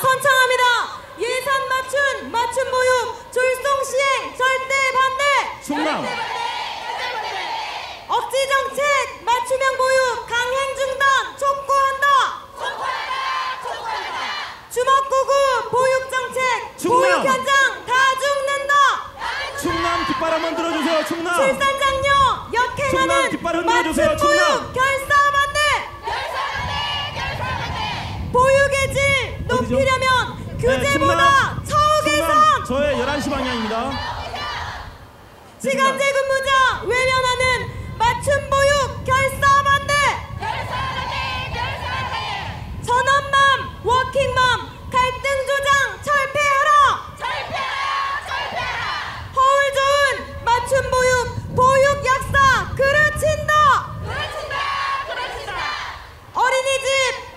선창합니다. 예산 맞춤 보육 졸속 시행 절대 반대. 충남. 억지 정책 맞춤형 보육 강행 중단 촉구한다. 주먹구구 보육 정책 충남. 보육 현장 다 죽는다. 충남 깃발 한번 들어주세요. 충남. 출산장려 충남 역행하는 깃발 흔들어주세요. 맞춤 보육 결사 반대. 보육의 질 높이려면 규제보다 처우 개선. 저의 11시 방향입니다. 시간제 근무자 외면하는 맞춤 보육 결사 반대. 전원맘 워킹맘 갈등 조장 철폐하라. 허울 좋은 맞춤 보육 역사 그르친다. 어린이집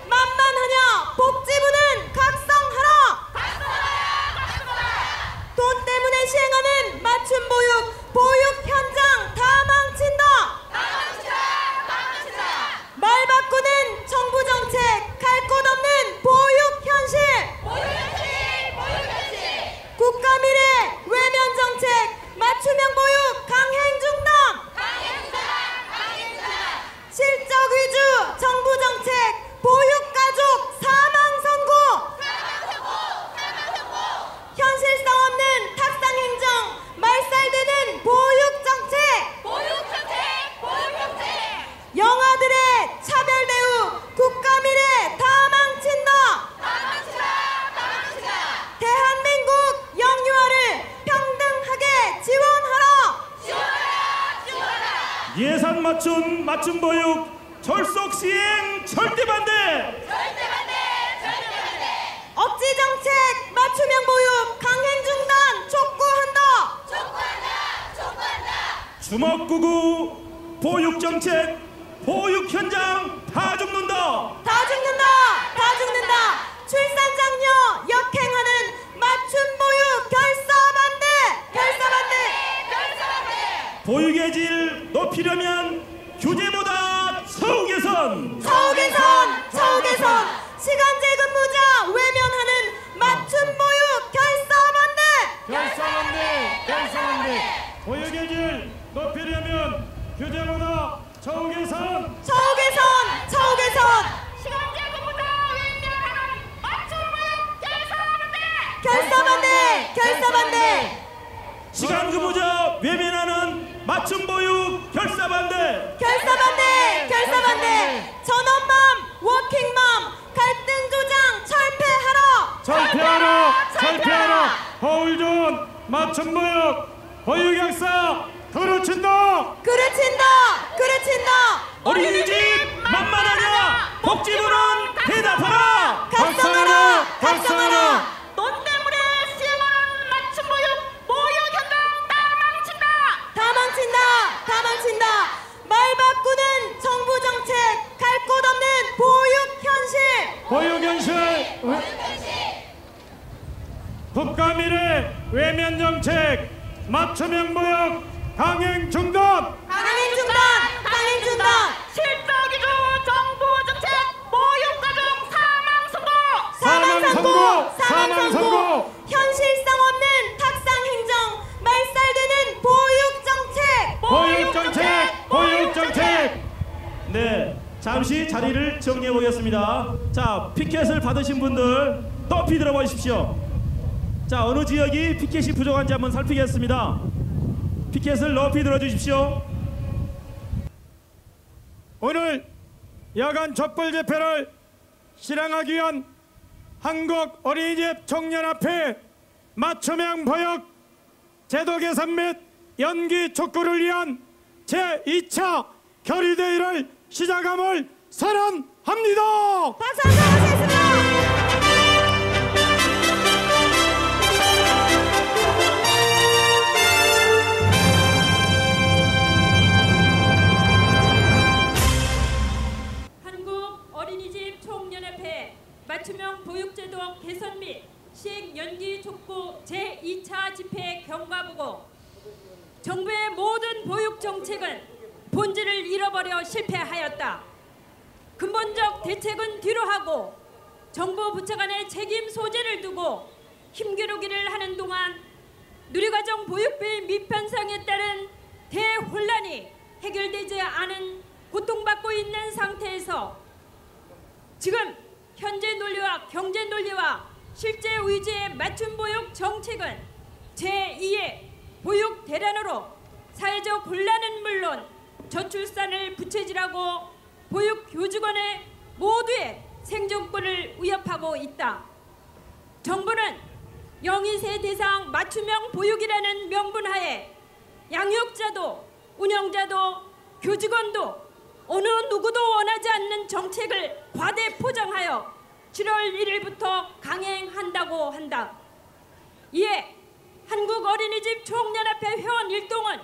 만만하냐 복지부는 각성하라. 돈 때문에 시행하는 맞춤 보육 현장 다 망친다. 말 바꾸는 정부 정책 갈 곳 없는 보육 현실. 국가 미래 외면 정책 맞춤형 보육 강행 중단. 실적 위주 정부 정책 보육 가족 사망 선고. 현실성 없는 탁상 행정 말살되는 보육 정책. 영아들의 차별 대우 국가 미래 다 망친다. 대한민국 영유아를 평등하게 지원하라. 예산 맞춤 보육 졸속 시행 절대 반대. 억지 정책 맞춤형 보육 강행 중단 촉구한다. 주먹구구 보육 정책 보육 현장 다 죽는다. 다 죽는다. 출산장려 역행하는 맞춤 보육 결사 반대. 보육의 질 높이려면 규제보다 처우 개선. 시간제 근무자 외면하는 맞춤 보육 결사 반대. 보육의 질 높이려면 규제보다 처우 개선. 시간제 근무자 외면하는 맞춤 보육 결사 반대. 시간 근무자 외면하는 맞춤 보육 결사 반대. 전원맘 워킹맘 갈등 조장 철폐하라. 허울 좋은 맞춤 보육 역사 그르친다. 어린이집 만만하냐 복지부는 대답하라. 각성하라. 돈 때문에 시행하는 맞춤 보육 현장 다 망친다. 말 바꾸는 정부 정책 갈 곳 없는 보육 현실. 국가 미래 외면 정책 맞춤형 보육 강행 중단. 실적 위주 정부 정책 보육 가족 사망 선고. 현실성 없는 탁상 행정 말살되는 보육 정책. 네, 잠시 자리를 정리해 보겠습니다. 자, 피켓을 받으신 분들 높이 들어 보십시오. 자, 어느 지역이 피켓이 부족한지 한번 살피겠습니다. 피켓을 높이 들어 주십시오. 오늘 야간 촛불 집회를 실행하기 위한 한국 어린이집 청년합회 맞춤형 보육 제도 개선 및 연기 촉구를 위한 제2차 결의대회를 시작함을 선언합니다. 박수 한번 하시겠습니다. 어린이집 총연합회 맞춤형 보육제도 개선 및 시행 연기 촉구 제2차 집회 경과보고. 정부의 모든 보육 정책은 본질을 잃어버려 실패하였다. 근본적 대책은 뒤로 하고 정부 부처 간의 책임 소재를 두고 힘겨루기를 하는 동안 누리과정 보육비 미편성에 따른 대혼란이 해결되지 않은 고통받고 있는 상태에서 지금 현재 논리와 경제 논리와 실제 의지의 맞춤 보육 정책은 제2의 보육 대란으로 사회적 혼란은 물론 저출산을 부채질하고 보육 교직원의 모두의 생존권을 위협하고 있다. 정부는 영희세 대상 맞춤형 보육이라는 명분하에 양육자도 운영자도 교직원도 어느 누구도 원하지 않는 정책을 과대 포장하여 7월 1일부터 강행한다고 한다. 이에 한국어린이집 총연합회 회원 일동은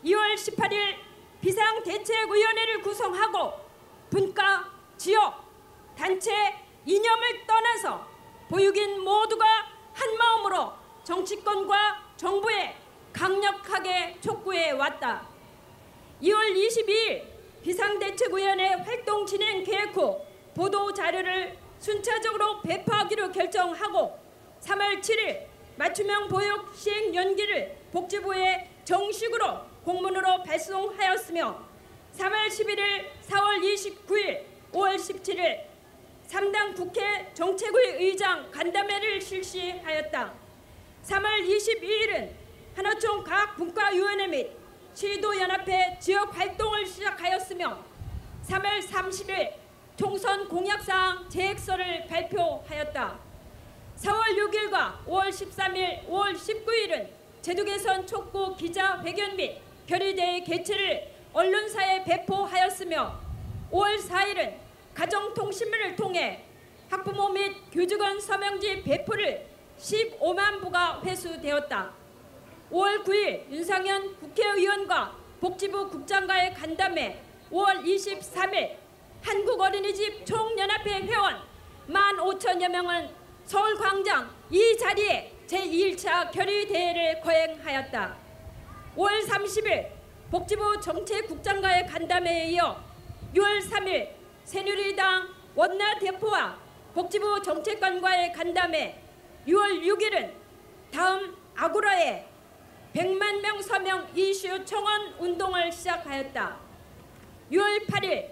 2월 18일 비상대책위원회를 구성하고 분과, 지역, 단체, 이념을 떠나서 보육인 모두가 한마음으로 정치권과 정부에 강력하게 촉구해 왔다. 2월 22일 비상대책위원회 활동 진행 계획 후 보도 자료를 순차적으로 배포하기로 결정하고 3월 7일 맞춤형 보육 시행 연기를 복지부에 정식으로 공문으로 발송하였으며 3월 11일, 4월 29일, 5월 17일 3당 국회 정책위 의장 간담회를 실시하였다. 3월 22일은 하노총 각 분과위원회 및 시도연합회 지역 활동을 시작하였으며 3월 30일 총선 공약사항 계획서를 발표하였다. 4월 6일과 5월 13일, 5월 19일은 제도 개선 촉구 기자회견 및 결의대회 개최를 언론사에 배포하였으며 5월 4일은 가정통신문을 통해 학부모 및 교직원 서명지 배포를 15만 부가 회수되었다. 5월 9일 윤상현 국회의원과 복지부 국장과의 간담회 5월 23일 한국어린이집 총연합회 회원 15,000여 명은 서울광장 이 자리에 제2일차 결의대회를 거행하였다. 5월 30일 복지부 정책국장과의 간담회에 이어 6월 3일 새누리당 원내대표와 복지부 정책관과의 간담회 6월 6일은 다음 아고라에 100만 명 서명 이슈 청원 운동을 시작하였다. 6월 8일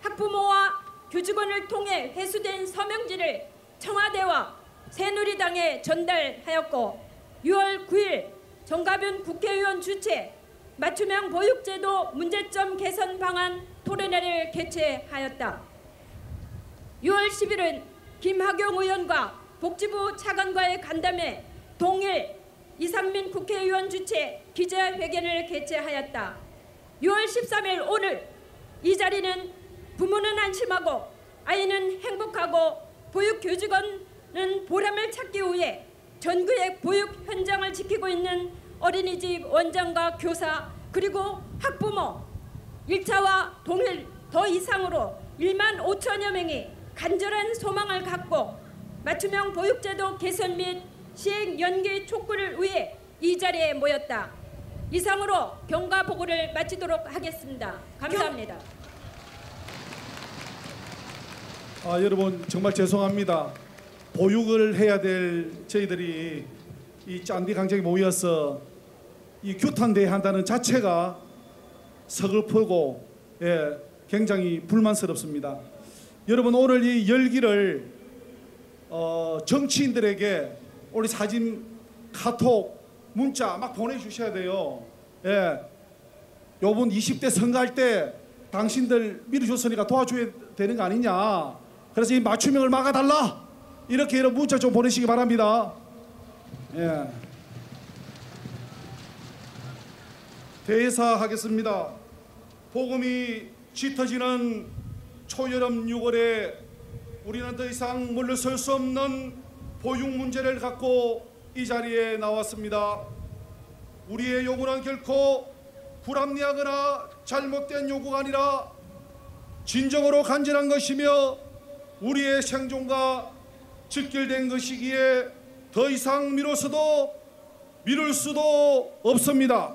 학부모와 교직원을 통해 회수된 서명지를 청와대와 새누리당에 전달하였고 6월 9일 정가변 국회의원 주최 맞춤형 보육제도 문제점 개선 방안 토론회를 개최하였다. 6월 10일은 김학용 의원과 복지부 차관과의 간담회 동일 이상민 국회의원 주최 기자회견을 개최하였다. 6월 13일 오늘 이 자리는 부모는 안심하고 아이는 행복하고 보육교직원은 보람을 찾기 위해 전국의 보육 현장을 지키고 있는 어린이집 원장과 교사 그리고 학부모 1차와 동일 더 이상으로 1만 5천여 명이 간절한 소망을 갖고 맞춤형 보육제도 개선 및 시행 연기 촉구를 위해 이 자리에 모였다. 이상으로 경과 보고를 마치도록 하겠습니다. 감사합니다. 여러분 정말 죄송합니다. 보육을 해야 될 저희들이 이 짠디 강정에 모여서 이 규탄대회 한다는 자체가 서글프고 굉장히 불만스럽습니다. 여러분 오늘 이 열기를 정치인들에게 우리 사진, 카톡, 문자 막 보내주셔야 돼요. 요번 20대 선거할 때 당신들 밀어줬으니까 도와줘야 되는 거 아니냐. 그래서 이 맞춤형을 막아달라. 이렇게 이런 문자 좀 보내시기 바랍니다. 대사 하겠습니다. 복음이 짙어지는 초여름 6월에 우리는 더 이상 물러설 수 없는 보육 문제를 갖고 이 자리에 나왔습니다. 우리의 요구는 결코 불합리하거나 잘못된 요구가 아니라 진정으로 간절한 것이며 우리의 생존과 직결된 것이기에 더 이상 미룰 수도 없습니다.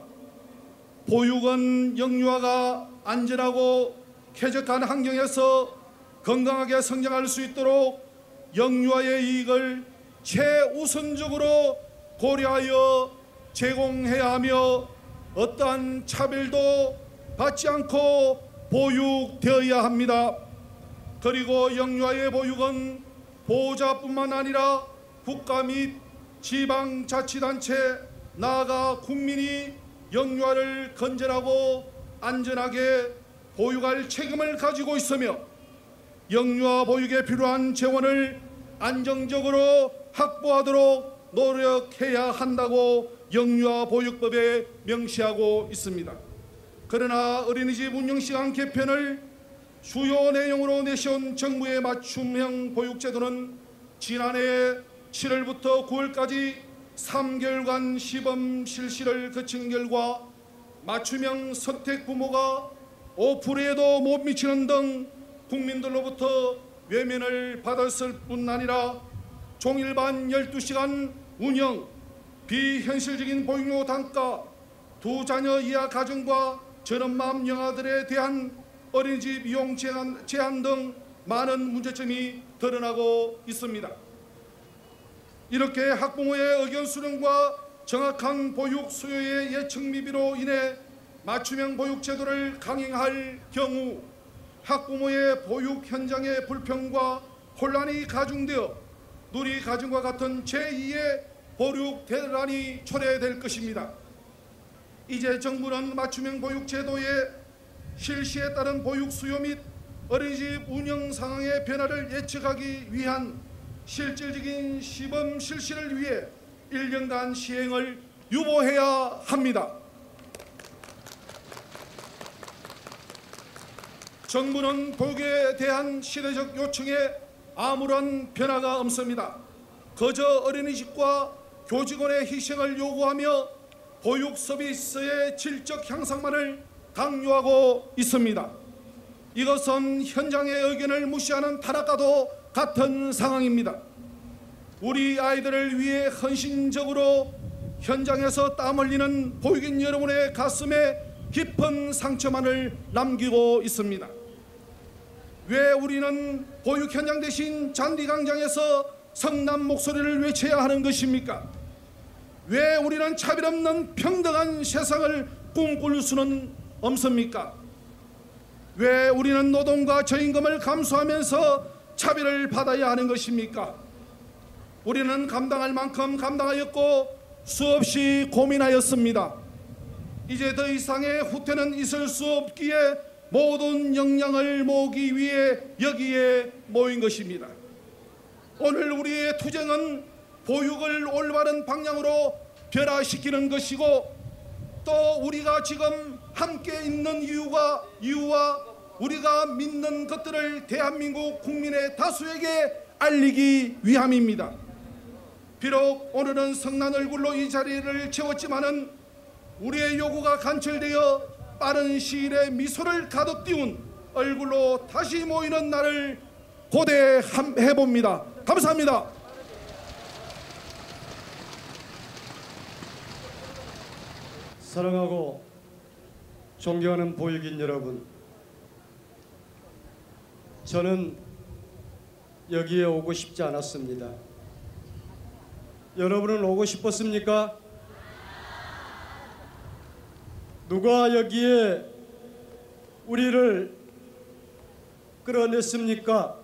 보육은 영유아가 안전하고 쾌적한 환경에서 건강하게 성장할 수 있도록 영유아의 이익을 최우선적으로 고려하여 제공해야 하며 어떠한 차별도 받지 않고 보육되어야 합니다. 그리고 영유아의 보육은 보호자뿐만 아니라 국가 및 지방자치단체 나아가 국민이 영유아를 건전하고 안전하게 보육할 책임을 가지고 있으며 영유아 보육에 필요한 재원을 안정적으로 확보하도록 노력해야 한다고 영유아 보육법에 명시하고 있습니다. 그러나 어린이집 운영시간 개편을 주요 내용으로 내세운 정부의 맞춤형 보육제도는 지난해 7월부터 9월까지 3개월간 시범 실시를 거친 결과 맞춤형 선택 부모가 5%에도 못 미치는 등 국민들로부터 외면을 받았을 뿐 아니라 종일반 12시간 운영, 비현실적인 보육료 단가, 두 자녀 이하 가정과 저렴맘 영아들에 대한 어린이집 이용 제한 등 많은 문제점이 드러나고 있습니다. 이렇게 학부모의 의견 수렴과 정확한 보육 수요의 예측 미비로 인해 맞춤형 보육 제도를 강행할 경우 학부모의 보육 현장의 불평과 혼란이 가중되어 누리 가정과 같은 제2의 보육 대란이 초래될 것입니다. 이제 정부는 맞춤형 보육 제도의 실시에 따른 보육 수요 및 어린이집 운영 상황의 변화를 예측하기 위한 실질적인 시범 실시를 위해 1년간 시행을 유보해야 합니다. 정부는 보육에 대한 시대적 요청에 아무런 변화가 없습니다. 그저 어린이집과 교직원의 희생을 요구하며 보육 서비스의 질적 향상만을 강요하고 있습니다. 이것은 현장의 의견을 무시하는 타락과도 같은 상황입니다. 우리 아이들을 위해 헌신적으로 현장에서 땀 흘리는 보육인 여러분의 가슴에 깊은 상처만을 남기고 있습니다. 왜 우리는 보육 현장 대신 잔디광장에서 성남 목소리를 외쳐야 하는 것입니까? 왜 우리는 차별 없는 평등한 세상을 꿈꿀 수는 없습니까? 왜 우리는 노동과 저임금을 감수하면서 차별을 받아야 하는 것입니까? 우리는 감당할 만큼 감당하였고 수없이 고민하였습니다. 이제 더 이상의 후퇴는 있을 수 없기에 모든 역량을 모으기 위해 여기에 모인 것입니다. 오늘 우리의 투쟁은 보육을 올바른 방향으로 변화시키는 것이고 또 우리가 지금 함께 있는 이유와 우리가 믿는 것들을 대한민국 국민의 다수에게 알리기 위함입니다. 비록 오늘은 성난 얼굴로 이 자리를 채웠지만은 우리의 요구가 관철되어 빠른 시일에 미소를 가득 띄운 얼굴로 다시 모이는 날을 고대해봅니다. 감사합니다. 사랑하고 존경하는 보육인 여러분, 저는 여기에 오고 싶지 않았습니다. 여러분은 오고 싶었습니까? 누가 여기에 우리를 끌어냈습니까?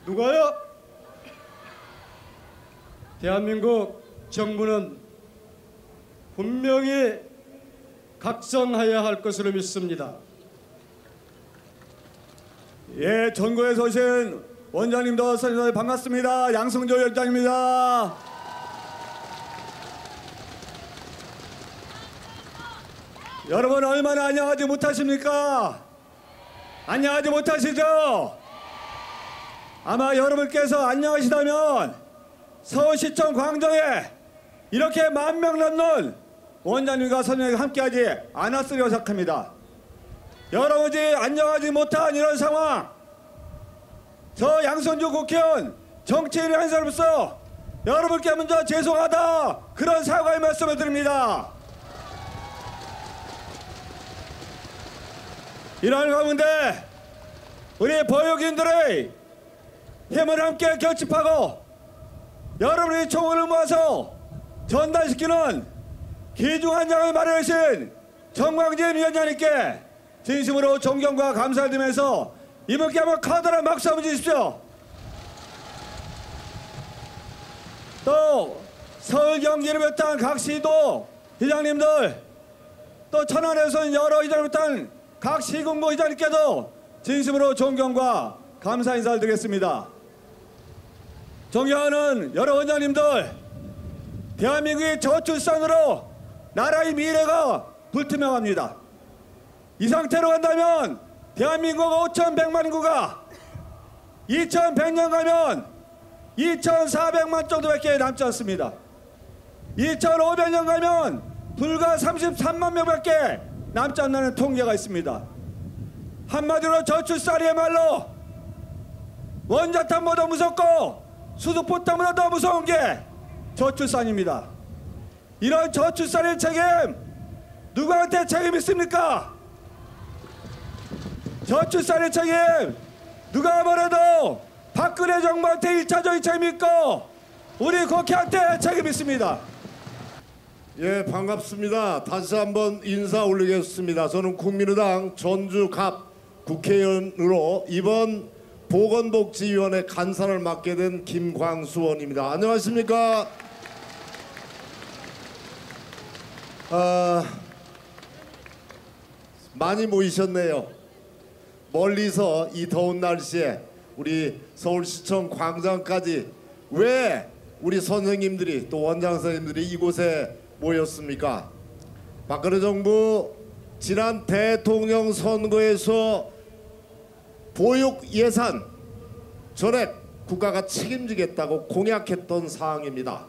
누가요? 대한민국 정부는 분명히 각성해야 할 것으로 믿습니다. 예, 전국에서 오신 원장님도 선생님도 반갑습니다. 양성조 원장입니다. 여러분 얼마나 안녕하지 못하십니까? 안녕하지 못하시죠? 아마 여러분께서 안녕하시다면 서울시청 광장에 이렇게 10,000명 넘는 원장님과 선생님과 함께하지 않았으리라고 생각합니다. 여러분이 안녕하지 못한 이런 상황, 저 양성주 국회의원 정치인의 한 사람으로서 여러분께 먼저 죄송하다 그런 사과의 말씀을 드립니다. 이러한 가운데 우리 보육인들의 힘을 함께 결집하고 여러분의 총원을 모아서 전달시키는 귀중한 장을 마련하신 정광진 위원장님께 진심으로 존경과 감사를 드리면서 이분께 한번 커다란 박수 한번 주십시오. 또 서울 경기를 비롯한 각 시도 회장님들, 또 천안에서는 여러 회장을 비롯한 각 시군구 회장님께도 진심으로 존경과 감사 인사를 드리겠습니다. 존경하는 여러 원장님들, 대한민국의 저출산으로 나라의 미래가 불투명합니다. 이 상태로 간다면 대한민국 5,100만 인구가 2100년 가면 2,400만 정도밖에 남지 않습니다. 2,500년 가면 불과 33만 명밖에 남지 않는 통계가 있습니다. 한마디로 저출산이야말로 원자탄보다 무섭고 수도포탄보다 더 무서운 게 저출산입니다. 이런 저출산의 책임 누구한테 책임 있습니까? 저출산의 책임 누가 뭐래도 박근혜 정부한테 1차적인 책임 있고 우리 국회한테 책임 있습니다. 예, 반갑습니다. 다시 한번 인사 올리겠습니다. 저는 국민의당 전주갑 국회의원으로 이번 보건복지위원회 간사를 맡게 된 김광수 의원입니다. 안녕하십니까? 많이 모이셨네요. 멀리서 이 더운 날씨에 우리 서울시청 광장까지 왜 우리 선생님들이 또 원장 선생님들이 이곳에 모였습니까? 박근혜 정부 지난 대통령 선거에서 보육 예산 전액 국가가 책임지겠다고 공약했던 사항입니다.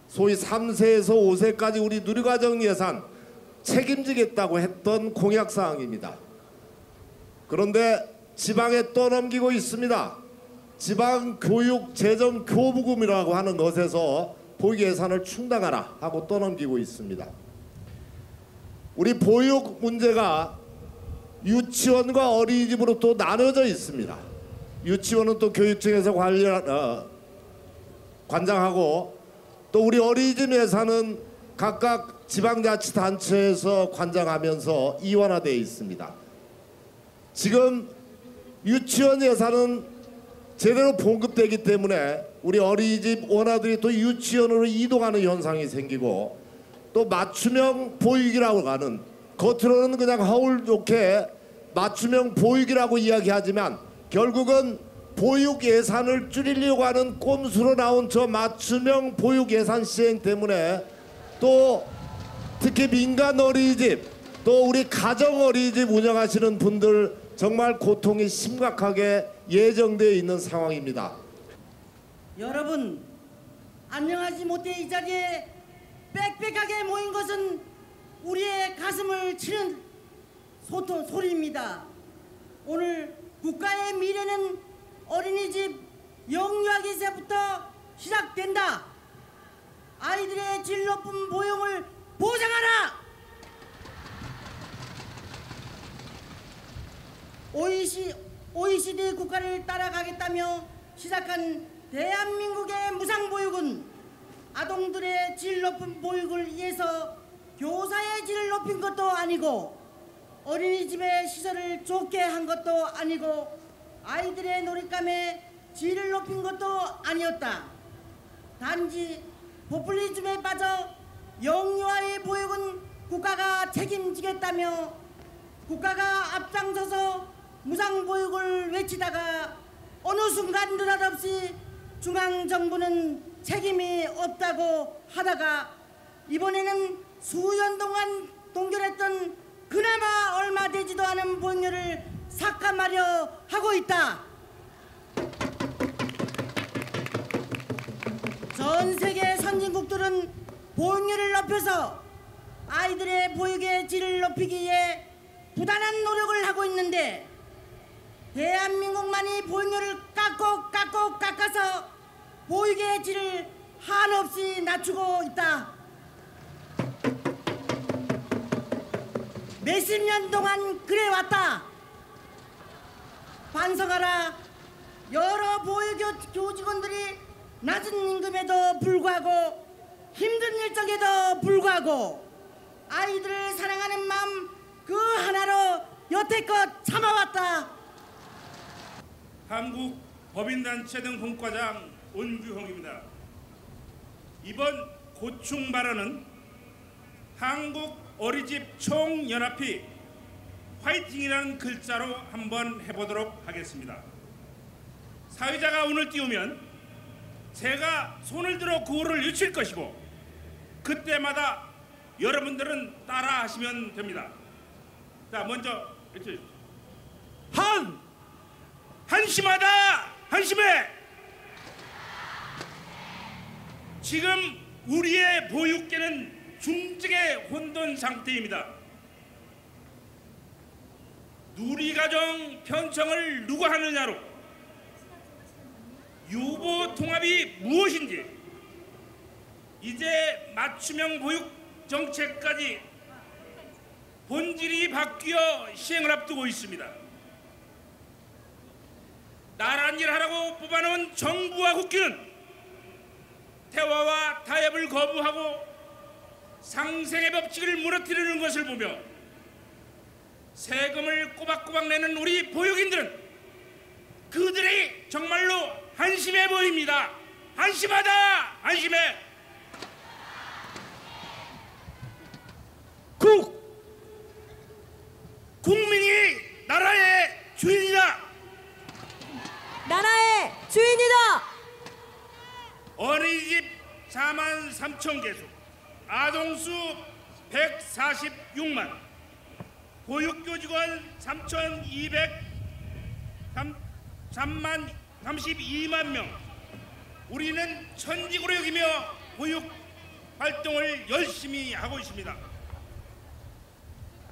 소위 3세에서 5세까지 우리 누리과정 예산 책임지겠다고 했던 공약 사항입니다. 그런데 지방에 떠넘기고 있습니다. 지방교육재정교부금이라고 하는 것에서 보육 예산을 충당하라 하고 떠넘기고 있습니다. 우리 보육 문제가 유치원과 어린이집으로 또 나눠져 있습니다. 유치원은 또 교육청에서 관장하고 또 우리 어린이집 예산은 각각 지방자치단체에서 관장하면서 이원화되어 있습니다. 지금 유치원 예산은 제대로 봉급되기 때문에 우리 어린이집 원아들이 또 유치원으로 이동하는 현상이 생기고 또 맞춤형 보육이라고 하는 겉으로는 그냥 허울 좋게 맞춤형 보육이라고 이야기하지만 결국은 보육 예산을 줄이려고 하는 꼼수로 나온 저 맞춤형 보육 예산 시행 때문에 또 특히 민간 어린이집 또 우리 가정 어린이집 운영하시는 분들 정말 고통이 심각하게 예정되어 있는 상황입니다. 여러분 안녕하지 못해 이 자리에 빽빽하게 모인 것은 우리의 가슴을 치는 소리입니다. 오늘 국가의 미래는 어린이집 영유아기세부터 시작된다. 아이들의 질 높은 보육을 보장하라. OECD 국가를 따라가겠다며 시작한 대한민국의 무상보육은 아동들의 질 높은 보육을 위해서 교사의 질을 높인 것도 아니고 어린이집의 시설을 좋게 한 것도 아니고 아이들의 놀잇감의 질을 높인 것도 아니었다. 단지 포퓰리즘에 빠져 영유아의 보육은 국가가 책임지겠다며 국가가 앞장서서 무상보육을 외치다가 어느 순간 느닷없이 중앙정부는 책임이 없다고 하다가 이번에는 수년 동안 동결했던 그나마 얼마 되지도 않은 보육료를 삭감하려 하고 있다. 전 세계 선진국들은 보육료를 높여서 아이들의 보육의 질을 높이기 위해 부단한 노력을 하고 있는데 대한민국만이 보육료를 깎아서 보육의 질을 한없이 낮추고 있다. 몇십 년 동안 그래왔다. 반성하라. 여러 보육교직원들이 낮은 임금에도 불구하고 힘든 일정에도 불구하고 아이들을 사랑하는 마음 그 하나로 여태껏 참아왔다. 한국 법인단체 등 본과장 온규홍입니다. 이번 고충 발언은 한국 어린이집 총연합회 화이팅이라는 글자로 한번 해보도록 하겠습니다. 사회자가 운을 띄우면 제가 손을 들어 구호를 외칠 것이고 그때마다 여러분들은 따라 하시면 됩니다. 자, 먼저 외쳐주십시오. 한심하다! 한심해! 지금 우리의 보육계는 중증의 혼돈 상태입니다. 누리과정 편성을 누가 하느냐로 유보 통합이 무엇인지 이제 맞춤형 보육 정책까지 본질이 바뀌어 시행을 앞두고 있습니다. 나란 일 하라고 뽑아놓은 정부와 국회는 대화와 타협을 거부하고 상생의 법칙을 무너뜨리는 것을 보며 세금을 꼬박꼬박 내는 우리 보육인들은 그들이 정말로 한심해 보입니다. 한심하다! 한심해! 국민이 나라의 주인이다. 나라의 주인이다. 어린이집 43,000개수, 아동수 146만, 보육교직원 32만 명. 우리는 천직으로 여기며 보육 활동을 열심히 하고 있습니다.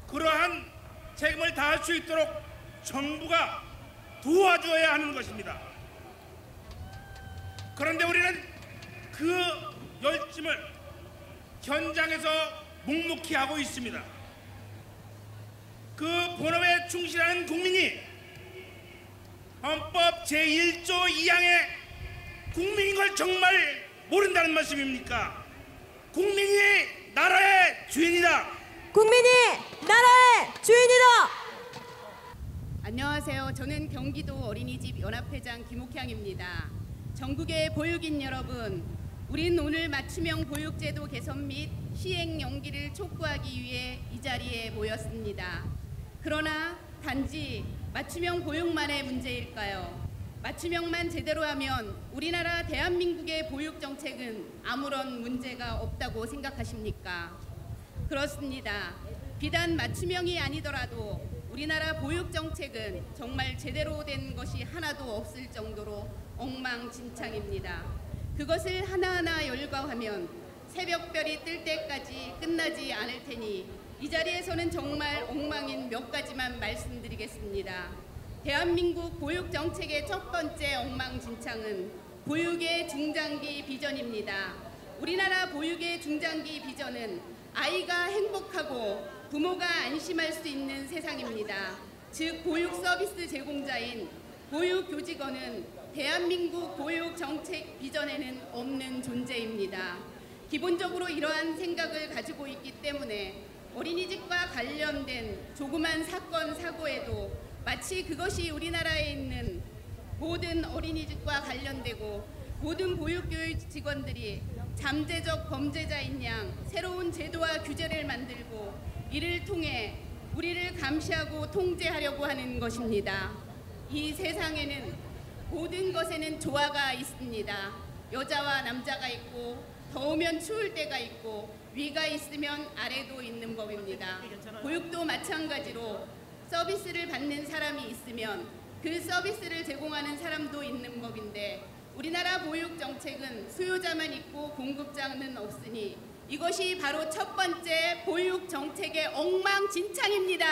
그러한 책임을 다할 수 있도록 정부가 도와줘야 하는 것입니다. 그런데 우리는 그 열심을 현장에서 묵묵히 하고 있습니다. 그 본업에 충실하는 국민이 헌법 제1조 2항의 국민인 걸 정말 모른다는 말씀입니까? 국민이 나라의 주인이다. 국민이 나라의 주인이다. 안녕하세요. 저는 경기도 어린이집 연합회장 김옥향입니다. 전국의 보육인 여러분, 우린 오늘 맞춤형 보육제도 개선 및 시행 연기를 촉구하기 위해 이 자리에 모였습니다. 그러나 단지 맞춤형 보육만의 문제일까요? 맞춤형만 제대로 하면 우리나라 대한민국의 보육 정책은 아무런 문제가 없다고 생각하십니까? 그렇습니다. 비단 맞춤형이 아니더라도 우리나라 보육 정책은 정말 제대로 된 것이 하나도 없을 정도로 엉망진창입니다. 그것을 하나하나 열거하면 새벽별이 뜰 때까지 끝나지 않을 테니 이 자리에서는 정말 엉망인 몇 가지만 말씀드리겠습니다. 대한민국 보육 정책의 첫 번째 엉망진창은 보육의 중장기 비전입니다. 우리나라 보육의 중장기 비전은 아이가 행복하고 부모가 안심할 수 있는 세상입니다. 즉 보육 서비스 제공자인 보육교직원은 대한민국 보육 정책 비전에는 없는 존재입니다. 기본적으로 이러한 생각을 가지고 있기 때문에 어린이집과 관련된 조그만 사건 사고에도 마치 그것이 우리나라에 있는 모든 어린이집과 관련되고 모든 보육교육 직원들이 잠재적 범죄자인 양 새로운 제도와 규제를 만들고 이를 통해 우리를 감시하고 통제하려고 하는 것입니다. 이 세상에는 모든 것에는 조화가 있습니다. 여자와 남자가 있고 더우면 추울 때가 있고 위가 있으면 아래도 있는 법입니다. 보육도 마찬가지로 서비스를 받는 사람이 있으면 그 서비스를 제공하는 사람도 있는 법인데 우리나라 보육 정책은 수요자만 있고 공급자는 없으니 이것이 바로 첫 번째 보육 정책의 엉망진창입니다.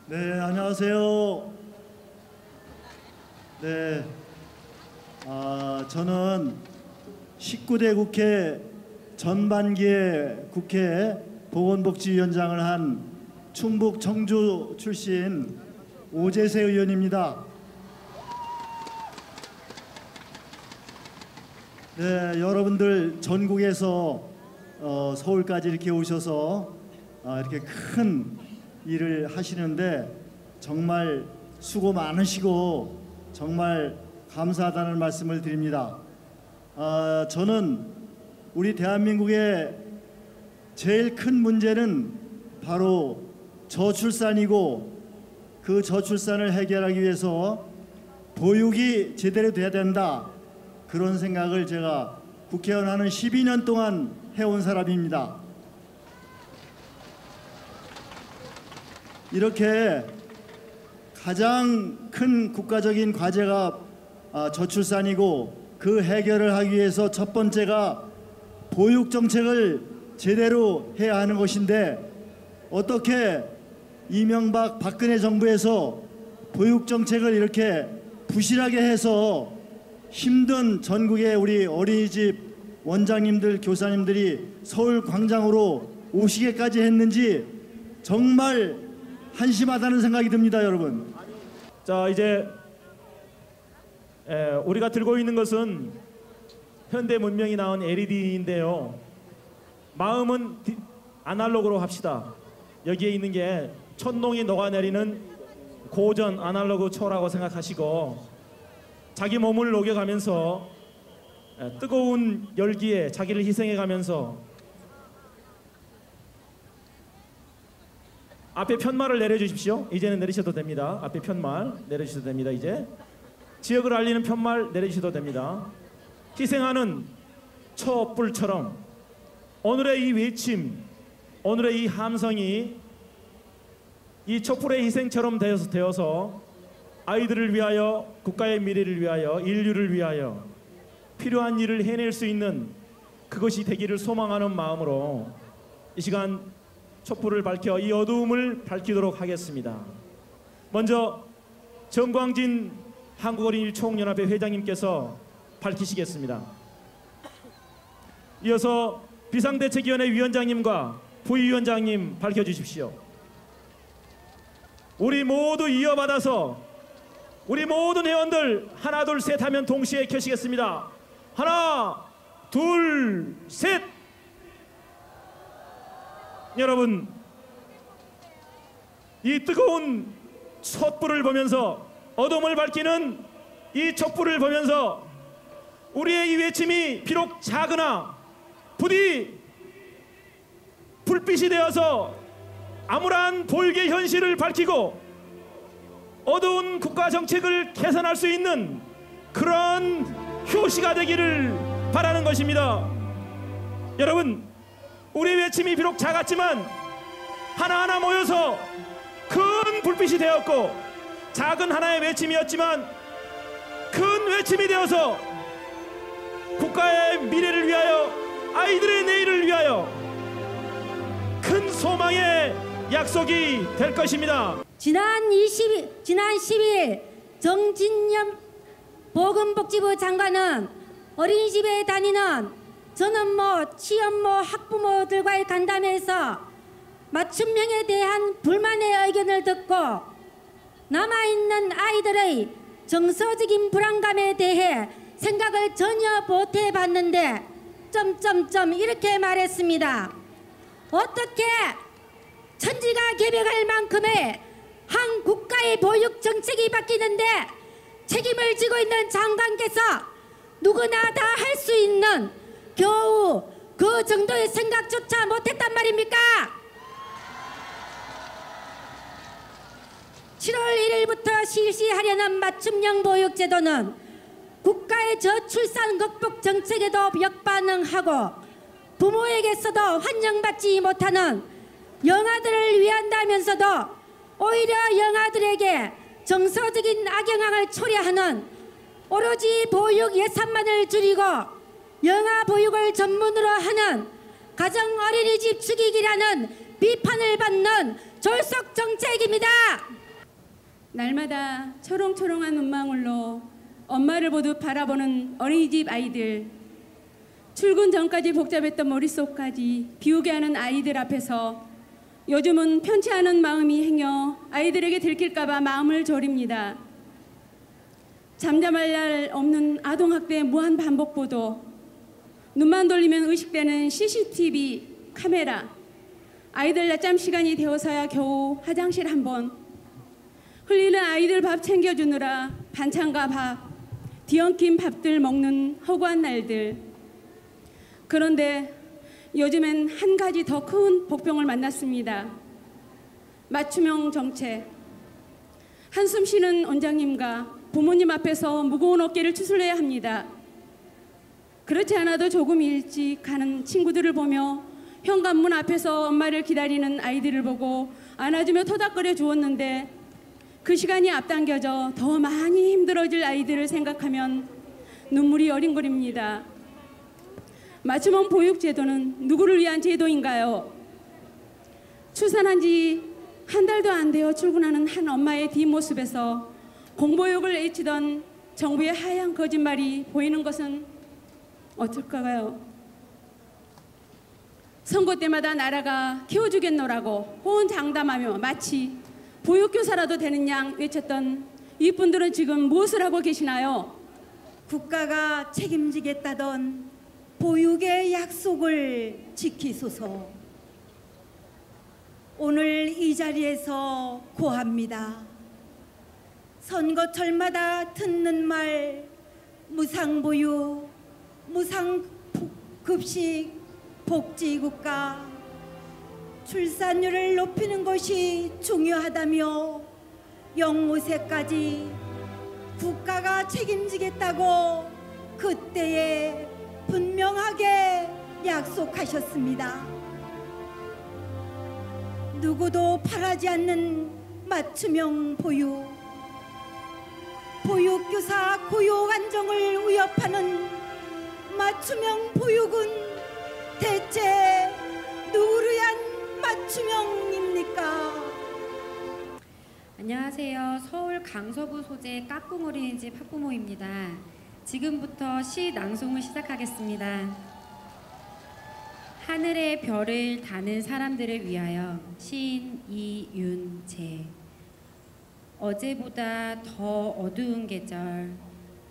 네, 안녕하세요. 네, 저는 19대 국회 전반기에 국회 보건복지위원장을 한 충북 청주 출신 오재세 의원입니다. 네, 여러분들 전국에서 서울까지 이렇게 오셔서 이렇게 큰 일을 하시는데 정말 수고 많으시고 정말 감사하다는 말씀을 드립니다. 저는 우리 대한민국의 제일 큰 문제는 바로 저출산이고 그 저출산을 해결하기 위해서 보육이 제대로 돼야 된다. 그런 생각을 제가 국회의원 하는 12년 동안 해온 사람입니다. 이렇게 가장 큰 국가적인 과제가 저출산이고 그 해결을 하기 위해서 첫 번째가 보육 정책을 제대로 해야 하는 것인데 어떻게 이명박 박근혜 정부에서 보육 정책을 이렇게 부실하게 해서 힘든 전국의 우리 어린이집 원장님들 교사님들이 서울 광장으로 오시게까지 했는지 정말 한심하다는 생각이 듭니다, 여러분. 자, 이제 우리가 들고 있는 것은 현대 문명이 낳은 LED인데요. 마음은 아날로그로 합시다. 여기에 있는 게 천농이 녹아내리는 고전 아날로그 초라고 생각하시고 자기 몸을 녹여가면서 뜨거운 열기에 자기를 희생해가면서 앞에 편말을 내려주십시오. 이제는 내리셔도 됩니다. 앞에 편말 내려주셔도 됩니다. 이제 지역을 알리는 편말 내려주셔도 됩니다. 희생하는 촛불처럼 오늘의 이 외침, 오늘의 이 함성이 이 촛불의 희생처럼 되어서 아이들을 위하여, 국가의 미래를 위하여, 인류를 위하여 필요한 일을 해낼 수 있는 그것이 되기를 소망하는 마음으로 이 시간 촛불을 밝혀 이 어두움을 밝히도록 하겠습니다. 먼저 정광진 한국어린이총연합회 회장님께서 밝히시겠습니다. 이어서 비상대책위원회 위원장님과 부위원장님 밝혀주십시오. 우리 모두 이어받아서 우리 모든 회원들 하나 둘 셋 하면 동시에 켜시겠습니다. 하나 둘 셋. 여러분, 이 뜨거운 촛불을 보면서 어둠을 밝히는 이 촛불을 보면서 우리의 이 외침이 비록 작으나 부디 불빛이 되어서 암울한 보육의 현실을 밝히고 어두운 국가 정책을 개선할 수 있는 그런 효시가 되기를 바라는 것입니다. 여러분, 우리 외침이 비록 작았지만 하나하나 모여서 큰 불빛이 되었고 작은 하나의 외침이었지만 큰 외침이 되어서 국가의 미래를 위하여, 아이들의 내일을 위하여 큰 소망의 약속이 될 것입니다. 지난 12일 정진영 보건복지부 장관은 어린이집에 다니는 전업모, 취업모, 학부모들과의 간담회에서 맞춤형에 대한 불만의 의견을 듣고 남아있는 아이들의 정서적인 불안감에 대해 생각을 전혀 못해봤는데 이렇게 말했습니다. 어떻게 천지가 개벽할 만큼의 한 국가의 보육 정책이 바뀌는데 책임을 지고 있는 장관께서 누구나 다 할 수 있는 겨우 그 정도의 생각조차 못했단 말입니까? 7월 1일부터 실시하려는 맞춤형 보육제도는 국가의 저출산 극복 정책에도 역반응하고 부모에게서도 환영받지 못하는 영아들을 위한다면서도 오히려 영아들에게 정서적인 악영향을 초래하는 오로지 보육 예산만을 줄이고 영아 보육을 전문으로 하는 가정 어린이집 죽이기라는 비판을 받는 졸속 정책입니다. 날마다 초롱초롱한 눈망울로 엄마를 모두 바라보는 어린이집 아이들, 출근 전까지 복잡했던 머릿속까지 비우게 하는 아이들 앞에서 요즘은 편치 않은 마음이 행여 아이들에게 들킬까봐 마음을 졸입니다. 잠잠할 날 없는 아동학대 무한 반복 보도, 눈만 돌리면 의식되는 CCTV 카메라, 아이들 낮잠 시간이 되어서야 겨우 화장실 한 번, 흘리는 아이들 밥 챙겨주느라 반찬과 밥, 뒤엉킨 밥들 먹는 허구한 날들. 그런데 요즘엔 한 가지 더 큰 복병을 만났습니다. 맞춤형 정책. 한숨 쉬는 원장님과 부모님 앞에서 무거운 어깨를 추스려야 합니다. 그렇지 않아도 조금 일찍 가는 친구들을 보며 현관문 앞에서 엄마를 기다리는 아이들을 보고 안아주며 토닥거려 주었는데, 그 시간이 앞당겨져 더 많이 힘들어질 아이들을 생각하면 눈물이 어린거립니다. 맞춤형 보육제도는 누구를 위한 제도인가요? 출산한 지 한 달도 안 되어 출근하는 한 엄마의 뒷모습에서 공보육을 외치던 정부의 하얀 거짓말이 보이는 것은 어떨까요? 선거 때마다 나라가 키워주겠노라고 호언장담하며 마치 보육교사라도 되는 양 외쳤던 이분들은 지금 무엇을 하고 계시나요? 국가가 책임지겠다던 보육의 약속을 지키소서. 오늘 이 자리에서 고합니다. 선거철마다 듣는 말, 무상보육, 무상급식, 복지국가, 출산율을 높이는 것이 중요하다며 0~5세까지 국가가 책임지겠다고 그때에 분명하게 약속하셨습니다. 누구도 바라지 않는 맞춤형 보육, 보육교사 고용 안정을 위협하는 맞춤형 보육은 대체 누구를 위한 맞춤형입니까? 안녕하세요. 서울 강서구 소재 까꿍 어린이집 학부모입니다. 지금부터 시 낭송을 시작하겠습니다. 하늘의 별을 다는 사람들을 위하여. 시인 이윤재. 어제보다 더 어두운 계절,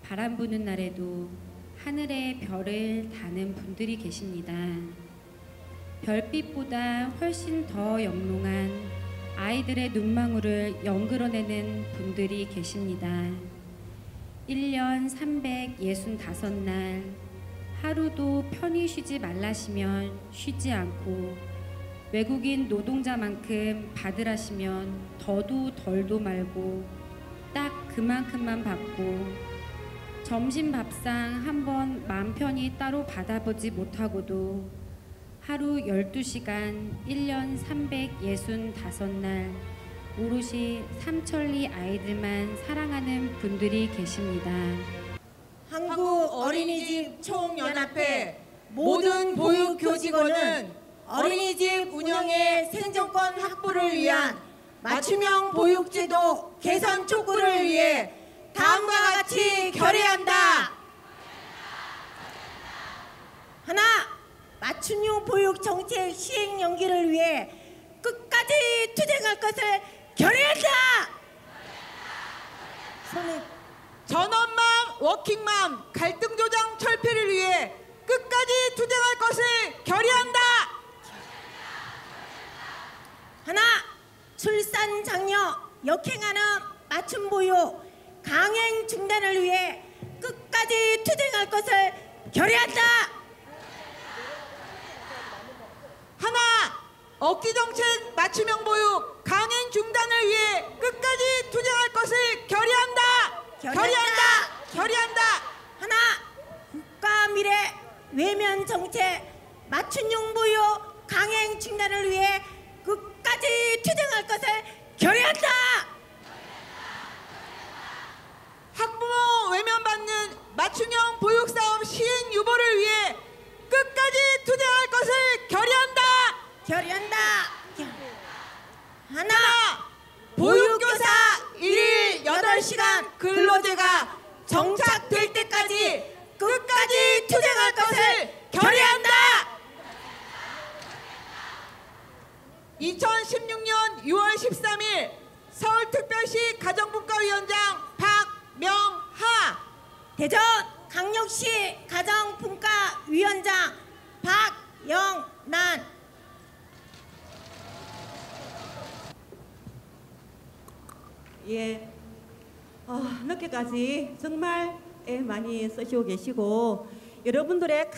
바람 부는 날에도 하늘의 별을 다는 분들이 계십니다. 별빛보다 훨씬 더 영롱한 아이들의 눈망울을 연그러내는 분들이 계십니다. 1년 365날 하루도 편히 쉬지 말라시면 쉬지 않고, 외국인 노동자만큼 받으라시면 더도 덜도 말고 딱 그만큼만 받고, 점심 밥상 한번 마음 편히 따로 받아보지 못하고도 하루 12시간 1년 365날 오롯이 삼천리 아이들만 사랑하는 분들이 계십니다. 한국 어린이집 총연합회 모든 보육교직원은 어린이집 운영의 생존권 확보를 위한 맞춤형 보육제도 개선 촉구를 위해 다음과 같이 결의한다. 하나, 맞춤형 보육 정책 시행 연기를 위해 끝까지 투쟁할 것을 결의한다. 전원맘, 워킹맘 갈등 조장 철폐를 위해 끝까지 투쟁할 것을 결의한다. 하나, 출산 장려 역행하는 맞춤 보육 강행 중단을 위해 끝까지 투쟁할 것을 결의한다. 하나, 억지 정책 맞춤형 보육 강행 중단을 위해 끝까지 투쟁할 것을 결의한다. 결의한다. 하나, 국가 미래 외면 정책 맞춤형 보육 강행 중단을 위해 끝까지 투쟁할 것을 결의한다. 학부모 외면받는 맞춤형 보육사업 시행 유보를 위해 끝까지 투쟁할 것을 결의한다. 하나, 보육교사 1일 8시간 근로제가 정착될 때까지 끝까지 투쟁할 것을 결의한다. 2010 가정분과위원장 박명하, 대전 강력시 가정분과위원장 박영란, 예, 늦게까지 정말 많이 쓰시고 계시고 여러분들의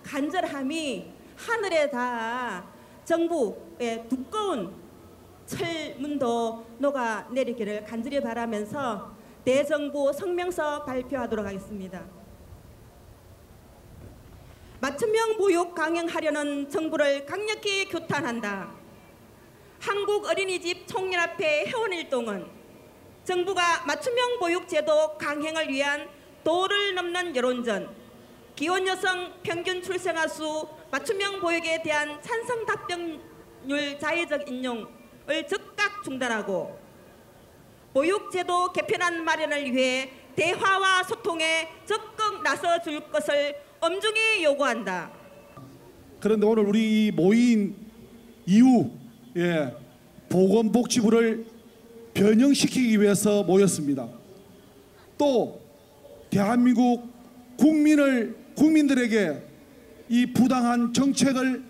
간절함이 하늘에 닿아 정부의 두꺼운 철문도 녹아내리기를 간절히 바라면서 대정부 성명서 발표하도록 하겠습니다. 맞춤형 보육 강행하려는 정부를 강력히 규탄한다. 한국 어린이집 총연합회 회원일동은 정부가 맞춤형 보육 제도 강행을 위한 도를 넘는 여론전, 기혼여성 평균 출생아 수 맞춤형 보육에 대한 찬성 답변율 자의적 인용을 즉각 중단하고 보육제도 개편안 마련을 위해 대화와 소통에 적극 나서줄 것을 엄중히 요구한다. 그런데 오늘 우리 모인 이후 보건복지부를 변형시키기 위해서 모였습니다. 또 대한민국 국민들에게 이 부당한 정책을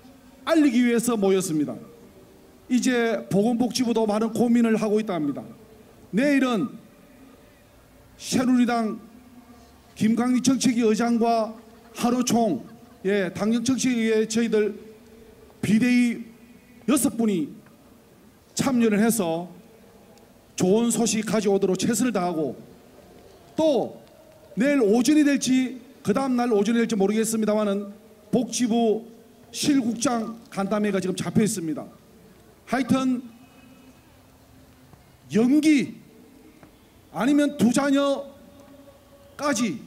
알리기 위해서 모였습니다. 이제 보건복지부도 많은 고민을 하고 있다 합니다. 내일은 새누리당 김강리 정책위 의장과 하루 총 당정정책위에 저희들 비대위 6분이 참여를 해서 좋은 소식 가져오도록 최선을 다하고, 또 내일 오전이 될지 그 다음 날 오전이 될지 모르겠습니다만은 복지부 실국장 간담회가 지금 잡혀 있습니다. 하여튼 연기 아니면 2자녀까지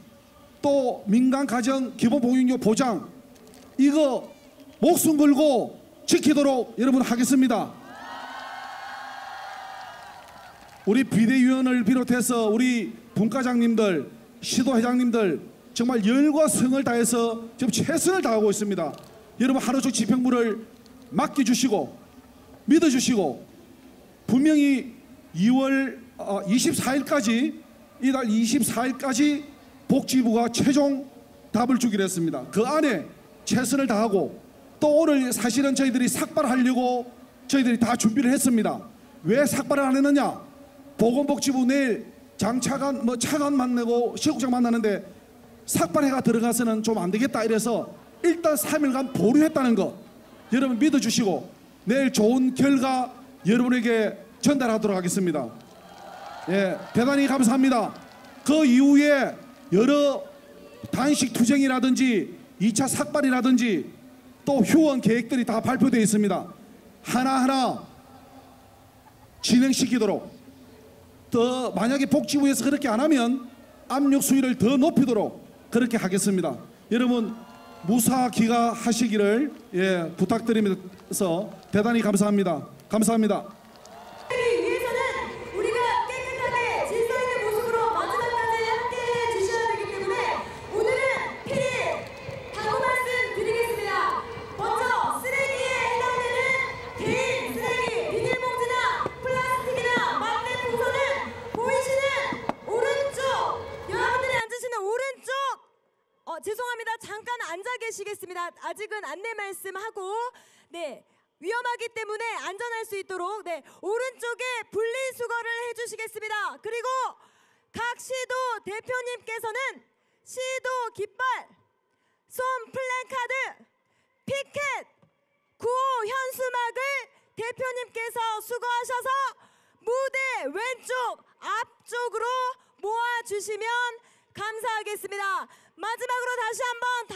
또 민간가정 기본보육료 보장, 이거 목숨 걸고 지키도록 여러분 하겠습니다. 우리 비대위원을 비롯해서 우리 분과장님들, 시도회장님들 정말 열과 성을 다해서 지금 최선을 다하고 있습니다. 여러분 하루종 집행부를 맡겨주시고 믿어주시고, 분명히 2월 24일까지 이달 24일까지 복지부가 최종 답을 주기로 했습니다. 그 안에 최선을 다하고, 또 오늘 사실은 저희들이 삭발하려고 저희들이 다 준비를 했습니다. 왜 삭발을 안 했느냐? 보건복지부 내일 장차관 차관 만나고 실국장 만나는데 삭발해가 들어가서는 좀 안 되겠다 이래서 일단 3일간 보류했다는 거 여러분 믿어주시고 내일 좋은 결과 여러분에게 전달하도록 하겠습니다. 대단히 감사합니다. 그 이후에 여러 단식 투쟁이라든지 2차 삭발이라든지 또 휴원 계획들이 다 발표되어 있습니다. 하나하나 진행시키도록, 더 만약에 복지부에서 그렇게 안 하면 압력 수위를 더 높이도록 그렇게 하겠습니다. 여러분 무사기가하시기를 부탁드리면서 대단히 감사합니다. 감사합니다. 위해서는 우리가 깨끗하게 질서 있는 모습으로 마지막까지 함께해 주셔야 되기 때문에 오늘은 필히 당부 말씀 드리겠습니다. 먼저 쓰레기에 해당되는 개인 쓰레기, 비닐봉지나 플라스틱이나 막대 풍선은 보이시는 오른쪽, 여러분들이 앉으시는 오른쪽, 죄송합니다. 잠깐 앉아 계시겠습니다. 아직은 안내 말씀하고 위험하기 때문에 안전할 수 있도록 오른쪽에 분리수거를 해주시겠습니다. 그리고 각 시도 대표님께서는 시도 깃발, 손 플랜카드, 피켓, 구호 현수막을 대표님께서 수거하셔서 무대 왼쪽 앞쪽으로 모아주시면 감사하겠습니다. 마지막으로 다시 한번